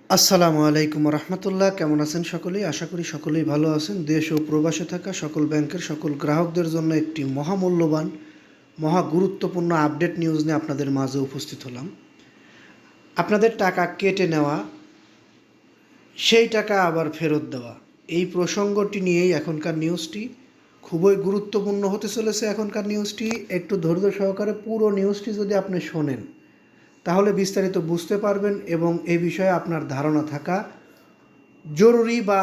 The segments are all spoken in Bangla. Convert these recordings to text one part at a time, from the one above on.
আসসালামু আলাইকুম রহমতুল্লাহ। কেমন আছেন সকলেই? আশা করি সকলেই ভালো আছেন। দেশ ও প্রবাসে থাকা সকল ব্যাংকের সকল গ্রাহকদের জন্য একটি মহামূল্যবান মহা গুরুত্বপূর্ণ আপডেট নিউজ নিয়ে আপনাদের মাঝে উপস্থিত হলাম। আপনাদের টাকা কেটে নেওয়া, সেই টাকা আবার ফেরত দেওয়া, এই প্রসঙ্গটি নিয়েই এখনকার নিউজটি খুবই গুরুত্বপূর্ণ হতে চলেছে। এখনকার নিউজটি একটু ধৈর্য সহকারে পুরো নিউজটি যদি আপনি শোনেন তাহলে বিস্তারিত বুঝতে পারবেন এবং এই বিষয়ে আপনার ধারণা থাকা জরুরি বা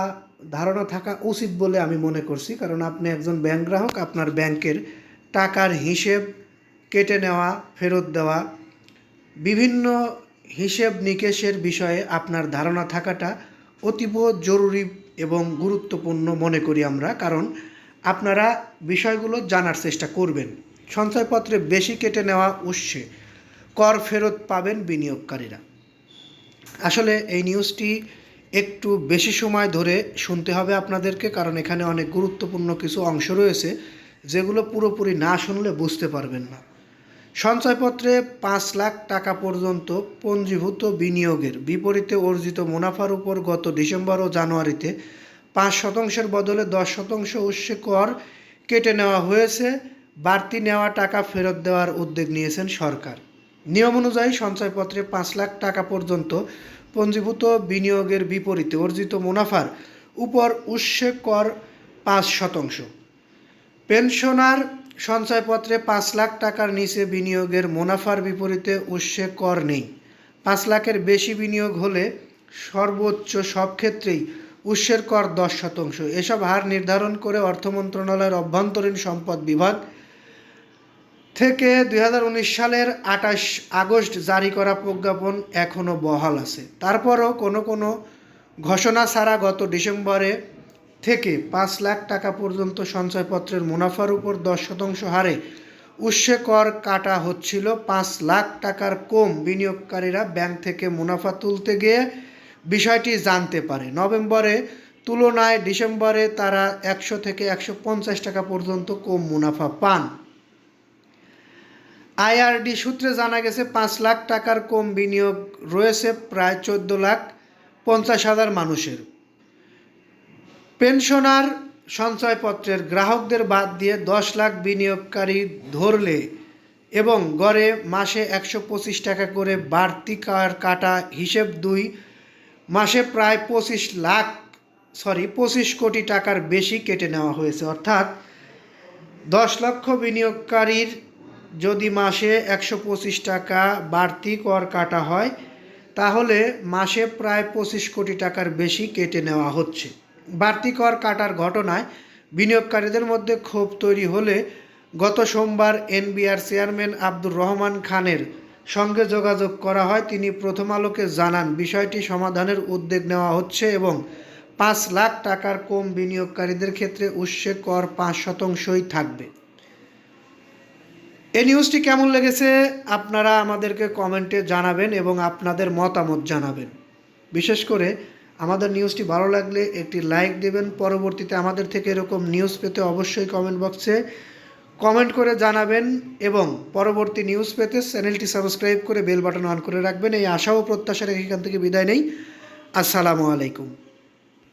ধারণা থাকা উচিত বলে আমি মনে করছি। কারণ আপনি একজন ব্যাংক গ্রাহক, আপনার ব্যাংকের টাকার হিসেব, কেটে নেওয়া, ফেরত দেওয়া, বিভিন্ন হিসেব নিকেশের বিষয়ে আপনার ধারণা থাকাটা অতীব জরুরি এবং গুরুত্বপূর্ণ মনে করি আমরা। কারণ আপনারা বিষয়গুলো জানার চেষ্টা করবেন। সঞ্চয়পত্রে বেশি কেটে নেওয়া উৎসে কর ফেরত পাবেন বিনিয়োগকারীরা। আসলে এই নিউজটি একটু বেশি সময় ধরে শুনতে হবে আপনাদেরকে, কারণ এখানে অনেক গুরুত্বপূর্ণ কিছু অংশ রয়েছে যেগুলো পুরোপুরি না শুনলে বুঝতে পারবেন না। সঞ্চয়পত্রে ৫ লাখ টাকা পর্যন্ত পঞ্জীভূত বিনিয়োগের বিপরীতে অর্জিত মুনাফার উপর গত ডিসেম্বর ও জানুয়ারিতে ৫% বদলে ১০% উৎসে কর কেটে নেওয়া হয়েছে। বাড়তি নেওয়া টাকা ফেরত দেওয়ার উদ্যোগ নিয়েছেন সরকার। নিয়ম অনুযায়ী সঞ্চয়পত্রে ৫ লাখ টাকা পর্যন্ত পঞ্জীভূত বিনিয়োগের বিপরীতে অর্জিত মুনাফার উপর উৎসে কর ৫%। পেনশনার সঞ্চয়পত্রে ৫ লাখ টাকার নিচে বিনিয়োগের মুনাফার বিপরীতে উৎসে কর নেই। ৫ লাখের বেশি বিনিয়োগ হলে সর্বোচ্চ সব ক্ষেত্রেই উৎসের কর ১০%। এসব হার নির্ধারণ করে অর্থ মন্ত্রণালয়ের অভ্যন্তরীণ সম্পদ বিভাগ থেকে ২০১৯ সালের ২৮ আগস্ট জারি করা প্রজ্ঞাপন এখনও বহাল আছে। তারপরও কোনো ঘোষণা ছাড়া গত ডিসেম্বরে থেকে ৫ লাখ টাকা পর্যন্ত সঞ্চয়পত্রের মুনাফার উপর ১০% হারে উৎসে কর কাটা হচ্ছিল। ৫ লাখ টাকার কম বিনিয়োগকারীরা ব্যাংক থেকে মুনাফা তুলতে গিয়ে বিষয়টি জানতে পারে। নভেম্বরে তুলনায় ডিসেম্বরে তারা ১০০ থেকে ১৫০ টাকা পর্যন্ত কম মুনাফা পান। আইআরডি সূত্রে জানা গেছে ৫ লাখ টাকার কম বিনিয়োগ রয়েছে প্রায় ১৪,৫০,০০০ মানুষের। পেনশনার সঞ্চয়পত্রের গ্রাহকদের বাদ দিয়ে ১০ লাখ বিনিয়োগকারী ধরলে এবং গড়ে মাসে ১২৫ টাকা করে বাড়তি কর কাটা হিসেব ২ মাসে প্রায় ২৫ কোটি টাকার বেশি কেটে নেওয়া হয়েছে। অর্থাৎ ১০ লক্ষ বিনিয়োগকারীর যদি মাসে ১২৫ টাকা বাড়তি কর কাটা হয় তাহলে মাসে প্রায় ২৫ কোটি টাকার বেশি কেটে নেওয়া হচ্ছে। বাড়তি কর কাটার ঘটনায় বিনিয়োগকারীদের মধ্যে ক্ষোভ তৈরি হলে গত সোমবার এনবিআর চেয়ারম্যান আব্দুর রহমান খানের সঙ্গে যোগাযোগ করা হয়। তিনি প্রথম আলোকে জানান, বিষয়টি সমাধানের উদ্যোগ নেওয়া হচ্ছে এবং ৫ লাখ টাকার কম বিনিয়োগকারীদের ক্ষেত্রে উৎসে কর ৫%ই থাকবে। এই নিউজটি কেমন লেগেছে আপনারা আমাদেরকে কমেন্টে জানাবেন এবং আপনাদের মতামত জানাবেন। বিশেষ করে আমাদের নিউজটি ভালো লাগলে একটি লাইক দেবেন। পরবর্তীতে আমাদের থেকে এরকম নিউজ পেতে অবশ্যই কমেন্ট বক্সে কমেন্ট করে জানাবেন এবং পরবর্তী নিউজ পেতে চ্যানেলটি সাবস্ক্রাইব করে বেল বাটন অন করে রাখবেন। এই আশা ও প্রত্যাশা রেখে এখান থেকে বিদায় নেই। আসসালামু আলাইকুম।